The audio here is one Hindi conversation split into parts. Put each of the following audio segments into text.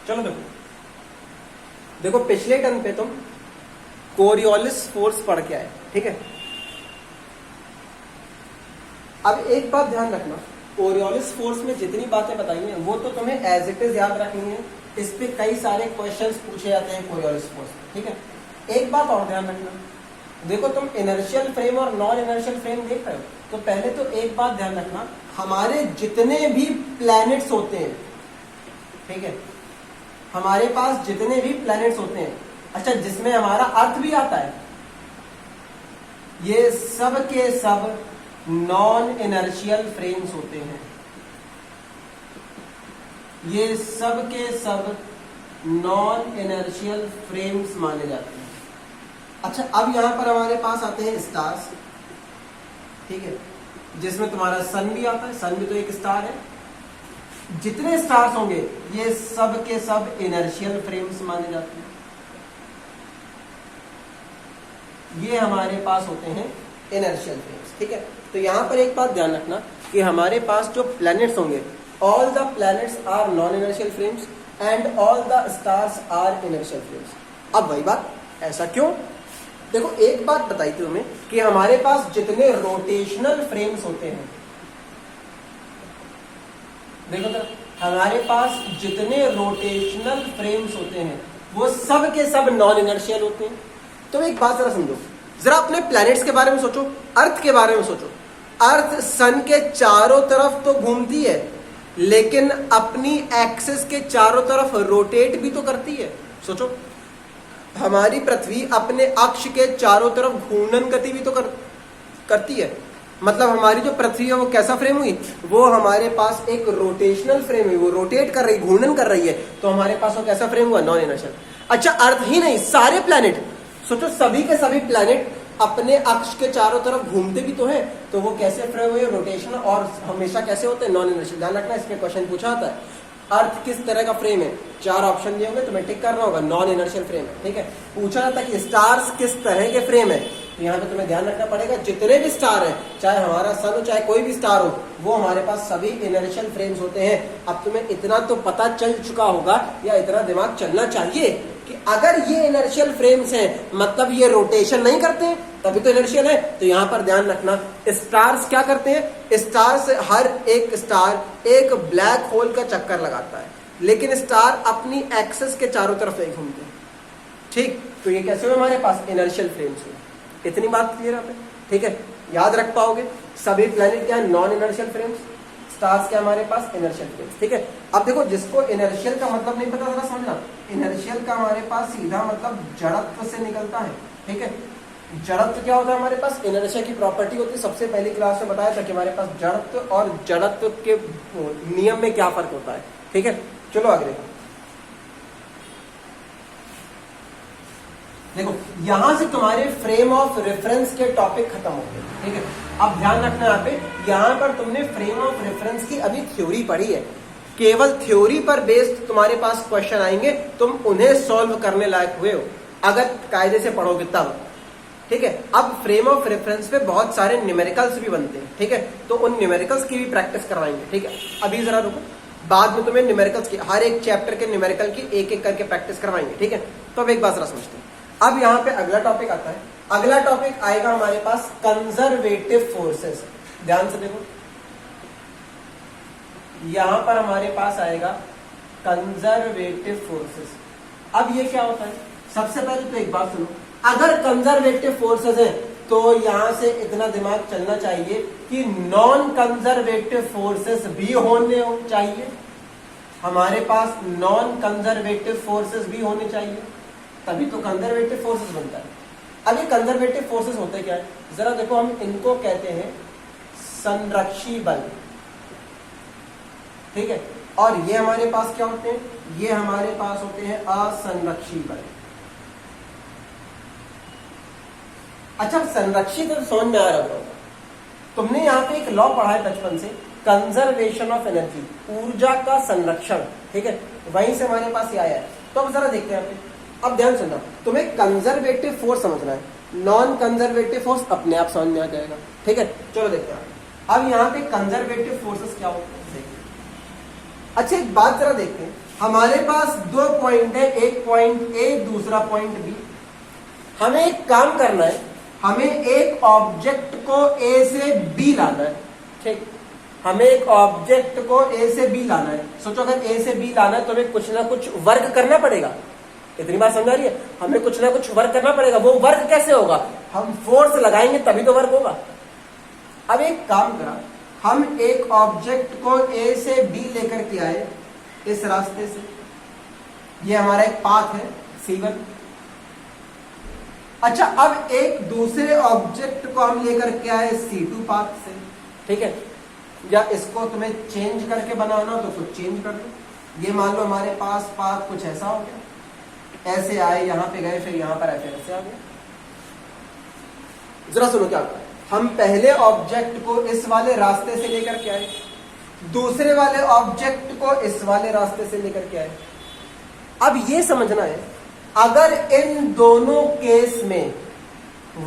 चलो देखो पिछले टर्म पे तुम कोरियोलिस फोर्स पढ़ के आए, ठीक है। अब एक बात ध्यान रखना, कोरियोलिस फोर्स में जितनी बातें बताई हैं वो तो तुम्हें एज इट इज याद रखनी है। इस पे कई सारे क्वेश्चंस पूछे जाते हैं कोरियोलिस फोर्स में, ठीक है। एक बात और ध्यान रखना, देखो तुम इनर्शियल फ्रेम और नॉन इनर्शियल फ्रेम देख रहे हो, तो पहले तो एक बात ध्यान रखना, हमारे जितने भी प्लैनेट्स होते हैं, ठीक है, हमारे पास जितने भी प्लैनेट्स होते हैं, अच्छा जिसमें हमारा अर्थ भी आता है, ये सब के सब नॉन इनर्शियल फ्रेम्स होते हैं। ये सब के सब नॉन इनर्शियल फ्रेम्स माने जाते हैं। अच्छा अब यहां पर हमारे पास आते हैं स्टार्स, ठीक है, जिसमें तुम्हारा सन भी आता है, सन भी तो एक स्टार है। जितने स्टार्स होंगे ये सब के सब इनर्शियल फ्रेम्स माने जाते हैं। ये हमारे पास होते हैं इनर्शियल फ्रेम्स, ठीक है। तो यहां पर एक बात ध्यान रखना कि हमारे पास जो प्लैनेट्स होंगे, all the planets are non inertial frames and all the stars are inertial frames. अब वही बात, ऐसा क्यों? देखो एक बात बताई थी तुम्हें कि हमारे पास जितने रोटेशनल फ्रेम्स होते हैं, देखो तो हमारे पास जितने रोटेशनल फ्रेम्स होते हैं वो सब के सब नॉन इनर्शियल होते हैं। तो एक बात जरा समझो, जरा अपने प्लैनेट्स के बारे में सोचो, अर्थ के बारे में सोचो। अर्थ सन के चारों तरफ तो घूमती है, लेकिन अपनी एक्सिस के चारों तरफ रोटेट भी तो करती है। सोचो, हमारी पृथ्वी अपने अक्ष के चारों तरफ घूर्णन गति भी तो करती है। मतलब हमारी जो पृथ्वी है वो कैसा फ्रेम हुई, वो हमारे पास एक रोटेशनल फ्रेम हुई, वो रोटेट कर रही, घूर्णन कर रही है, तो हमारे पास वो कैसा फ्रेम हुआ, नॉन इनर्शियल। अच्छा अर्थ ही नहीं, सारे प्लैनेट सोचो, सभी के सभी प्लैनेट अपने अक्ष के चारों तरफ घूमते भी तो हैं, तो वो कैसे फ्रेम हुए, रोटेशन, और हमेशा कैसे होते हैं, नॉन इनर्शियल। ध्यान रखना, इसमें क्वेश्चन पूछा आता है अर्थ किस तरह का फ्रेम है, 4 ऑप्शन दिए होंगे, तुम्हें टिक करना होगा, नॉन इनर्शियल फ्रेम है, ठीक है। पूछा जाता है कि स्टार्स किस तरह के फ्रेम है, तो यहाँ पे तुम्हें ध्यान रखना पड़ेगा जितने भी स्टार हैं, चाहे हमारा सन हो चाहे कोई भी स्टार हो, वो हमारे पास सभी इनर्शियल फ्रेम्स होते हैं। अब तुम्हें इतना तो पता चल चुका होगा, या इतना दिमाग चलना चाहिए कि अगर ये इनर्शियल फ्रेम्स हैं मतलब ये रोटेशन नहीं करते हैं, तभी तो इनर्शियल है। तो यहां पर ध्यान रखना, स्टार्स क्या करते हैं, स्टार्स, हर एक स्टार एक ब्लैक होल का चक्कर लगाता है, लेकिन स्टार अपनी एक्सिस के चारों तरफ नहीं घूमते, ठीक। तो ये कैसे हुए, हमारे पास इनर्शियल फ्रेम्स हुए। इतनी बात क्लियर है, ठीक है, याद रख पाओगे। सभी प्लैनेट क्या है, नॉन इनर्शियल फ्रेम्स, स्टार्स क्या हमारे पास, इनर्शियल फ्रेम्स, ठीक है। अब देखो जिसको इनर्शियल का मतलब नहीं पता, जरा समझना, इनर्शियल का हमारे पास सीधा मतलब जड़त्व से निकलता है, ठीक है। जड़त्व क्या होता है, हमारे पास इनर्शिया की प्रॉपर्टी होती है, सबसे पहली क्लास में बताया था कि हमारे पास जड़त्व और जड़त्व के नियम में क्या फर्क होता है, ठीक है। चलो आगे देखो, यहां से तुम्हारे फ्रेम ऑफ रेफरेंस के टॉपिक खत्म हो गए, ठीक है। अब ध्यान रखना, यहाँ पे यहां पर तुमने फ्रेम ऑफ रेफरेंस की अभी थ्योरी पढ़ी है, केवल थ्योरी पर बेस्ड तुम्हारे पास क्वेश्चन आएंगे, तुम उन्हें सॉल्व करने लायक हुए हो अगर कायदे से पढ़ोगे तब, ठीक है। अब फ्रेम ऑफ रेफरेंस पे बहुत सारे न्यूमेरिकल्स भी बनते हैं, ठीक है, तो उन न्यूमेरिकल्स की भी प्रैक्टिस करवाएंगे, ठीक है। अभी जरा रुको, बाद में तुम्हें न्यूमेरिकल्स की हर एक चैप्टर के न्यूमेरिकल की एक एक करके प्रैक्टिस करवाएंगे, ठीक है। तो अब एक बात जरा समझते हैं। अब यहाँ पे अगला टॉपिक आता है, अगला टॉपिक आएगा हमारे पास कंजर्वेटिव फोर्सेस। ध्यान से देखो, यहां पर हमारे पास आएगा कंजर्वेटिव फोर्सेस। अब ये क्या होता है, सबसे पहले तो एक बात सुनो, अगर कंजर्वेटिव फोर्सेस है तो यहां से इतना दिमाग चलना चाहिए कि नॉन कंजर्वेटिव फोर्सेस भी होने चाहिए, हमारे पास नॉन कंजर्वेटिव फोर्सेस भी होने चाहिए, तभी तो कंजर्वेटिव फोर्सेस बनता है। अब ये कंजर्वेटिव फोर्सेस होते क्या है, जरा देखो, हम इनको कहते हैं संरक्षी बल, ठीक है। और ये हमारे पास क्या होते हैं, ये हमारे पास होते हैं असंरक्षी बल। अच्छा, संरक्षित तो समझ में आ रहा होगा, तुमने यहाँ पे एक लॉ पढ़ा है बचपन से, कंजर्वेशन ऑफ एनर्जी, ऊर्जा का संरक्षण, ठीक है, वहीं से हमारे पास ये आया है। तो अब जरा देखते हैं यहाँ पे, अब ध्यान सुनना, तुम्हें कंजर्वेटिव फोर्स समझना है, नॉन कंजर्वेटिव फोर्स अपने आप समझ में आ जाएगा, ठीक है। चलो देखते हैं अब यहाँ पे कंजर्वेटिव फोर्सेस क्या होते हैं। अच्छा एक बात जरा देखते हैं, हमारे पास दो पॉइंट है, एक पॉइंट ए, दूसरा पॉइंट बी। हमें एक काम करना है, हमें एक ऑब्जेक्ट को ए से बी लाना है। ठीक, हमें एक ऑब्जेक्ट को ए से बी लाना है। सोचो अगर ए से बी लाना है तो हमें कुछ ना कुछ वर्क करना पड़ेगा। इतनी बात समझ आ रही है? हमें कुछ ना कुछ वर्क करना पड़ेगा। वो वर्क कैसे होगा? हम फोर्स लगाएंगे तभी तो वर्क होगा। अब एक काम करा, हम एक ऑब्जेक्ट को ए से बी लेकर के आए इस रास्ते से, ये हमारा एक पाथ है C1। अच्छा, अब एक दूसरे ऑब्जेक्ट को हम लेकर के आए C2 पाथ से। ठीक है, या इसको तुम्हें चेंज करके बनाना तो कुछ चेंज कर लो। ये मान लो हमारे पास पाथ कुछ ऐसा हो गया, ऐसे आए, यहां पे गए, फिर यहां पर ऐसे आ गया। जरा सुनो क्या होता है। हम पहले ऑब्जेक्ट को इस वाले रास्ते से लेकर के आए, दूसरे वाले ऑब्जेक्ट को इस वाले रास्ते से लेकर के आए। अब ये समझना है, अगर इन दोनों केस में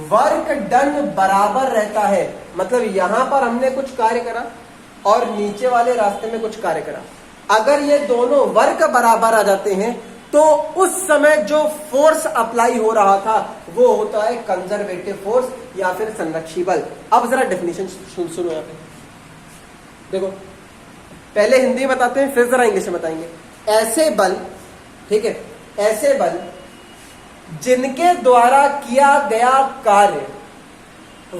वर्क डन बराबर रहता है, मतलब यहां पर हमने कुछ कार्य करा और नीचे वाले रास्ते में कुछ कार्य करा, अगर ये दोनों वर्क बराबर आ जाते हैं तो उस समय जो फोर्स अप्लाई हो रहा था वो होता है कंजर्वेटिव फोर्स या फिर संरक्षी बल। अब जरा डेफिनेशन सुनो यहां पे, देखो पहले हिंदी में बताते हैं फिर जरा इंग्लिश में बताएंगे। ऐसे बल, ठीक है, ऐसे बल जिनके द्वारा किया गया कार्य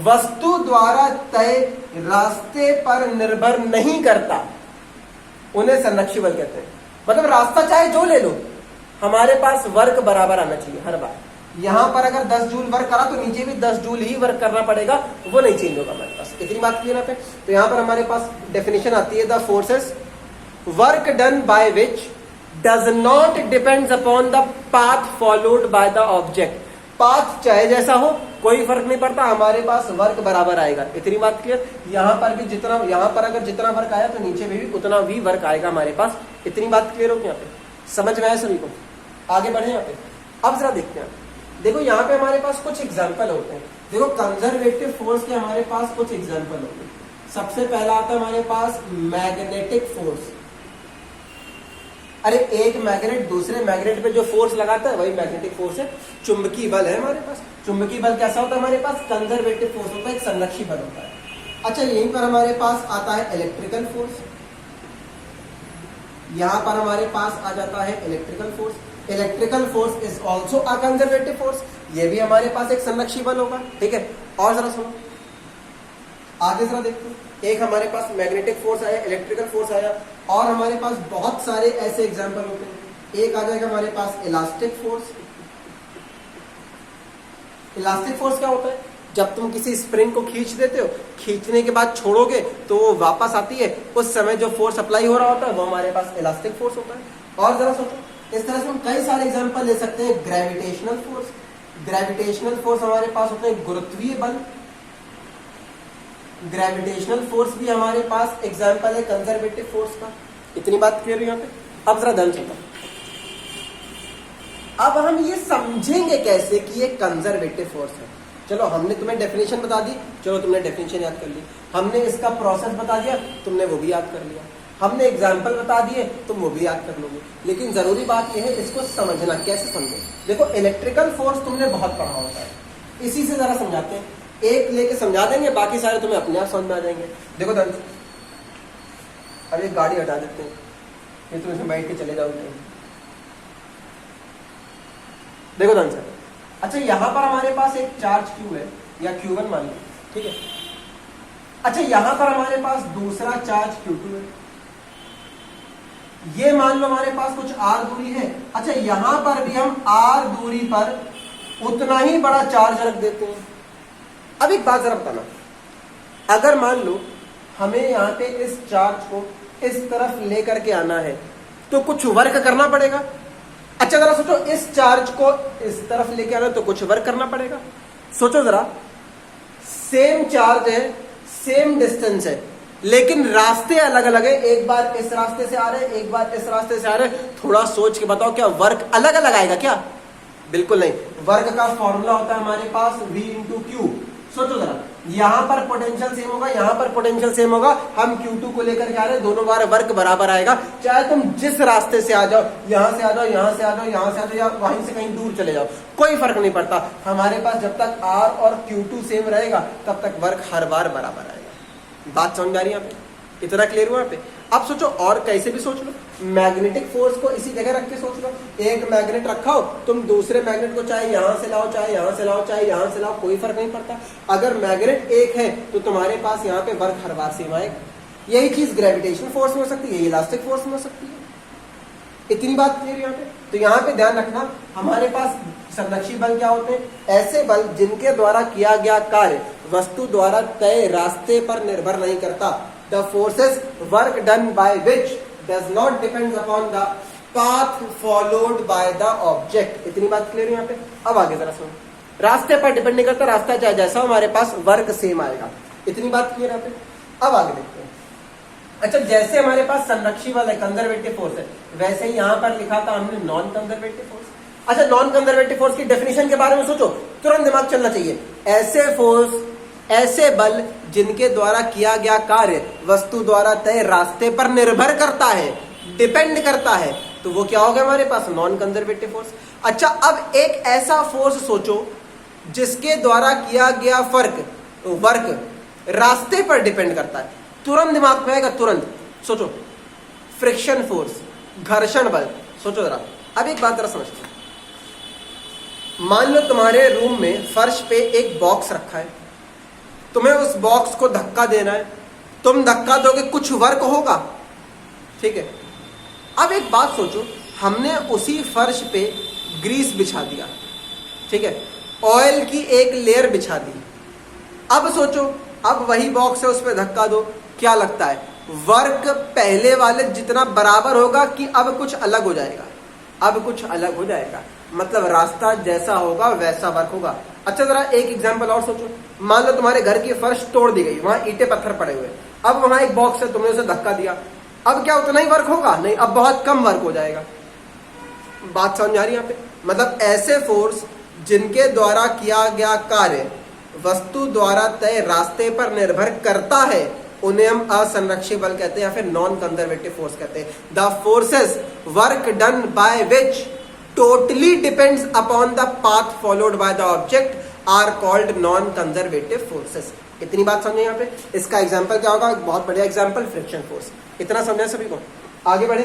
वस्तु द्वारा तय रास्ते पर निर्भर नहीं करता, उन्हें संरक्षी बल कहते हैं। मतलब रास्ता चाहे जो ले लो, हमारे पास वर्क बराबर आना चाहिए हर बार। यहां पर अगर 10 जूल वर्क करा तो नीचे भी 10 जूल ही वर्क करना पड़ेगा, वो नहीं चेंज होगा हमारे पास। इतनी बात क्लियर है? तो यहां पर हमारे पास डेफिनेशन आती है, the forces work done by which does not depends upon the path followed by the object. Path चाहे जैसा हो कोई फर्क नहीं पड़ता, हमारे पास वर्क बराबर आएगा। इतनी बात क्लियर? यहां पर भी जितना, यहां पर अगर जितना वर्क आया तो नीचे भी उतना भी वर्क आएगा हमारे पास। इतनी बात क्लियर होगी? यहाँ पे समझ में आया सभी को? आगे बढ़े यहाँ पे। अब जरा देखते हैं, देखो यहाँ पे हमारे पास कुछ एग्जाम्पल होते हैं। देखो कंजर्वेटिव फोर्स के हमारे पास कुछ एग्जाम्पल होते हैं। सबसे पहला आता है हमारे पास मैग्नेटिक फोर्स। अरे एक मैग्नेट दूसरे मैग्नेट पे जो फोर्स लगाता है वही मैग्नेटिक फोर्स है। चुंबकीय बल है हमारे पास। चुंबकीय बल कैसा होता है हमारे पास? कंजर्वेटिव फोर्स होता है, एक संरक्षी बल होता है। अच्छा, यहीं पर हमारे पास आता है इलेक्ट्रिकल फोर्स। यहां पर हमारे पास आ जाता है electrical force. Electrical force is also a conservative force, ये भी हमारे पास एक संरक्षी बल होगा। ठीक है, और जरा सुनो आगे जरा देखते हैं। एक हमारे पास मैग्नेटिक फोर्स आया, इलेक्ट्रिकल फोर्स आया, और हमारे पास बहुत सारे ऐसे एग्जाम्पल होते हैं। एक आ जाएगा हमारे पास इलास्टिक फोर्स। इलास्टिक फोर्स क्या होता है? जब तुम किसी स्प्रिंग को खींच देते हो, खींचने के बाद छोड़ोगे तो वो वापस आती है, उस समय जो फोर्स अप्लाई हो रहा होता है वो हमारे पास इलास्टिक फोर्स होता है। और जरा सोचो, इस तरह से हम कई सारे एग्जांपल ले सकते हैं। ग्रेविटेशनल फोर्स, ग्रेविटेशनल फोर्स हमारे पास होते हैं गुरुत्वीय बल। ग्रेविटेशनल फोर्स भी हमारे पास एग्जांपल है कंजर्वेटिव फोर्स का। इतनी बात क्लियर है यहाँ पे? अब जरा ध्यान चलता, अब हम ये समझेंगे कैसे कि ये कंजर्वेटिव फोर्स है। चलो हमने तुम्हें डेफिनेशन बता दी, चलो तुमने डेफिनेशन याद कर ली। हमने इसका प्रोसेस बता दिया, तुमने वो भी याद कर लिया। हमने एग्जाम्पल बता दिए, तुम वो भी याद कर लोगे। लेकिन जरूरी बात यह है इसको समझना। कैसे समझो? देखो इलेक्ट्रिकल फोर्स तुमने बहुत पढ़ा होता है, इसी से जरा समझाते हैं। एक लेके समझा देंगे, बाकी सारे तुम्हें अपने आप समझ में आ जाएंगे। देखो दंश, अब एक गाड़ी हटा देते हैं, ये तुम इसमें बैठ के चले जाओगे। देखो दंश, अच्छा यहां पर हमारे पास एक चार्ज Q है या Q1 मान लो, ठीक है। अच्छा यहां पर हमारे पास दूसरा चार्ज Q2 है, ये मान लो हमारे पास कुछ R दूरी है। अच्छा यहां पर भी हम R दूरी पर उतना ही बड़ा चार्ज रख देते हैं। अब एक बात जरा बताना, अगर मान लो हमें यहां पे इस चार्ज को इस तरफ लेकर के आना है तो कुछ वर्क करना पड़ेगा। अच्छा जरा सोचो, इस चार्ज को इस तरफ लेके आना तो कुछ वर्क करना पड़ेगा। सोचो जरा, सेम चार्ज है, सेम डिस्टेंस है, लेकिन रास्ते अलग अलग है। एक बार इस रास्ते से आ रहे हैं, एक बार इस रास्ते से आ रहे हैं। थोड़ा सोच के बताओ, क्या वर्क अलग अलग आएगा क्या? बिल्कुल नहीं। वर्क का फॉर्मूला होता है हमारे पास V × Q। सोचो जरा, यहां पर पोटेंशियल सेम होगा, यहां पर पोटेंशियल सेम होगा, हम Q2 को लेकर के आ रहे हैं, दोनों बार वर्क बराबर आएगा, चाहे तुम जिस रास्ते से आ जाओ, यहां से आ जाओ, यहां से आ जाओ, यहां से आ जाओ, या वहीं से कहीं दूर चले जाओ, कोई फर्क नहीं पड़ता। हमारे पास जब तक R और Q2 सेम रहेगा तब तक वर्क हर बार बराबर आएगा। बात समझ आ रही है यहाँ पे? इतना क्लियर हुआ यहाँ पे? अब सोचो और कैसे भी सोच लो, मैग्नेटिक फोर्स को इसी जगह रख के सोच लो, एक मैग्नेट रखा हो, तुम दूसरे मैग्नेट को चाहे यहां से लाओ, चाहे यहां से लाओ, चाहे यहां से लाओ, कोई फर्क नहीं पड़ता। अगर मैग्नेट एक है तो तुम्हारे पास यहाँ पे वर्क हर बार सेम आएगा। यही चीज ग्रेविटेशन फोर्स में हो सकती है, इलास्टिक फोर्स में हो सकती है। इतनी बात क्लियर यहाँ पे? तो यहाँ पे ध्यान रखना, हमारे पास संरक्षी बल क्या होते हैं? ऐसे बल जिनके द्वारा किया गया कार्य वस्तु द्वारा तय रास्ते पर निर्भर नहीं करता। The forces work done by which does not depend upon the path followed by the object। इतनी बात क्लियर है यहाँ पे? अब आगे जरा सुनो, रास्ते पर डिपेंड नहीं करता, रास्ता चाहे जैसा हो, हमारे पास वर्क सेम आएगा। इतनी बात क्लियर यहाँ पे? अब आगे देखते हैं। अच्छा, जैसे हमारे पास संरक्षी बल है, कंजर्वेटिव फोर्स है, वैसे ही यहाँ पर लिखा था हमने नॉन कंजर्वेटिव फोर्स। अच्छा, नॉन कंजर्वेटिव फोर्स की डेफिनेशन के बारे में सोचो, तुरंत दिमाग चलना चाहिए। ऐसे फोर्स, ऐसे बल जिनके द्वारा किया गया कार्य वस्तु द्वारा तय रास्ते पर निर्भर करता है, डिपेंड करता है, तो वो क्या हो गया हमारे पास? Non conservative force. अच्छा, अब एक ऐसा फोर्स सोचो जिसके द्वारा किया गया वर्क रास्ते पर डिपेंड करता है। तुरंत दिमाग में आएगा, तुरंत सोचो, फ्रिक्शन फोर्स, घर्षण बल। सोचो जरा, अब एक बात जरा समझते हैं। मान लो तुम्हारे रूम में फर्श पे एक बॉक्स रखा है, तुम्हें उस बॉक्स को धक्का देना है, तुम धक्का दोगे, कुछ वर्क होगा, ठीक है। अब एक बात सोचो, हमने उसी फर्श पे ग्रीस बिछा दिया, ठीक है, ऑयल की एक लेयर बिछा दी। अब सोचो, अब वही बॉक्स है, उस पर धक्का दो, क्या लगता है? वर्क पहले वाले जितना बराबर होगा कि अब कुछ अलग हो जाएगा? अब कुछ अलग हो जाएगा, मतलब रास्ता जैसा होगा वैसा वर्क होगा। अच्छा, जरा एक एग्जांपल और सोचो। मान लो तुम्हारे घर की फर्श तोड़ दी गई, वहां ईंटें पत्थर पड़े हुए, अब वहां एक बॉक्स है, तुमने उसे धक्का दिया, अब क्या उतना ही वर्क होगा? नहीं, अब बहुत कम वर्क हो जाएगा। बात समझ आ रही है यहाँ पे? मतलब ऐसे फोर्स जिनके द्वारा किया गया कार्य वस्तु द्वारा तय रास्ते पर निर्भर करता है, उन्हें हम असंरक्षी बल कहते हैं या फिर नॉन कंजर्वेटिव फोर्स कहते हैं। The forces work done by which totally depends upon the path followed by the object are called non conservative forces. इतनी बात समझे यहाँ पे? इसका एग्जाम्पल क्या होगा? बहुत बढ़िया एग्जाम्पल, फ्रिक्शन फोर्स। इतना समझे सभी को? आगे बढ़े,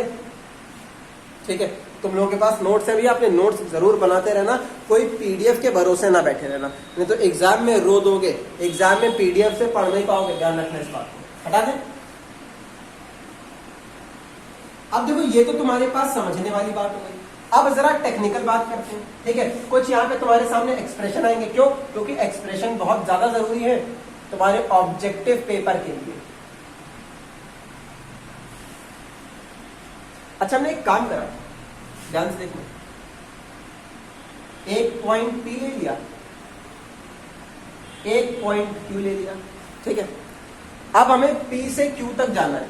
ठीक है। तुम लोगों के पास नोट्स है भी, अपने नोट्स जरूर बनाते रहना, कोई पीडीएफ के भरोसे ना बैठे रहना, नहीं तो एग्जाम में रो दोगे। एग्जाम में पीडीएफ से पढ़ नहीं पाओगे, ध्यान रखना इस बात को। हटा दें। अब देखो, ये तो तुम्हारे पास समझने वाली बात हो गई। अब जरा टेक्निकल बात करते हैं, ठीक है। कुछ यहाँ पे तुम्हारे सामने एक्सप्रेशन आएंगे, क्यों? क्योंकि एक्सप्रेशन बहुत ज्यादा जरूरी है तुम्हारे ऑब्जेक्टिव पेपर के लिए। अच्छा, हमने एक काम करा, ध्यान से देखो, एक पॉइंट P ले लिया, एक पॉइंट Q ले लिया, ठीक है। अब हमें P से Q तक जाना है।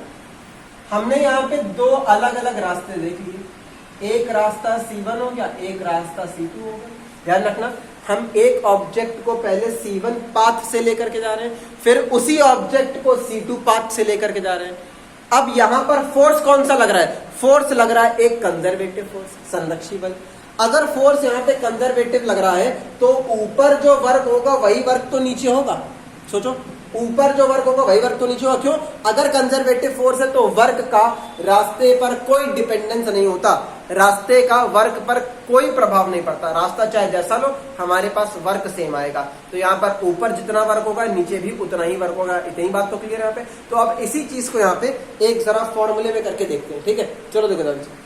हमने यहाँ पे दो अलग अलग रास्ते देख लिए, एक रास्ता C1 हो गया, एक रास्ता C2 हो गया। ध्यान रखना, हम एक ऑब्जेक्ट को पहले C1 पाथ से लेकर के जा रहे हैं, फिर उसी ऑब्जेक्ट को C2 पाथ से लेकर के जा रहे हैं। अब यहां पर फोर्स कौन सा लग रहा है? फोर्स लग रहा है एक कंजर्वेटिव फोर्स, संरक्षी बल। अगर फोर्स यहाँ पे कंजर्वेटिव लग रहा है तो ऊपर जो वर्क होगा वही वर्क तो नीचे होगा। सोचो, ऊपर जो वर्क होगा वही वर्क तो नीचे होगा। क्यों? अगर कंजर्वेटिव फोर्स है तो वर्क का रास्ते पर कोई डिपेंडेंस नहीं होता, रास्ते का वर्क पर कोई प्रभाव नहीं पड़ता। रास्ता चाहे जैसा लो, हमारे पास वर्क सेम आएगा। तो यहाँ पर ऊपर जितना वर्क होगा नीचे भी उतना ही वर्क होगा। इतनी बात तो क्लियर है यहाँ पे। तो अब इसी चीज को यहाँ पे एक जरा फॉर्मूले में करके देखते हैं, ठीक है। चलो देखो ध्यान से।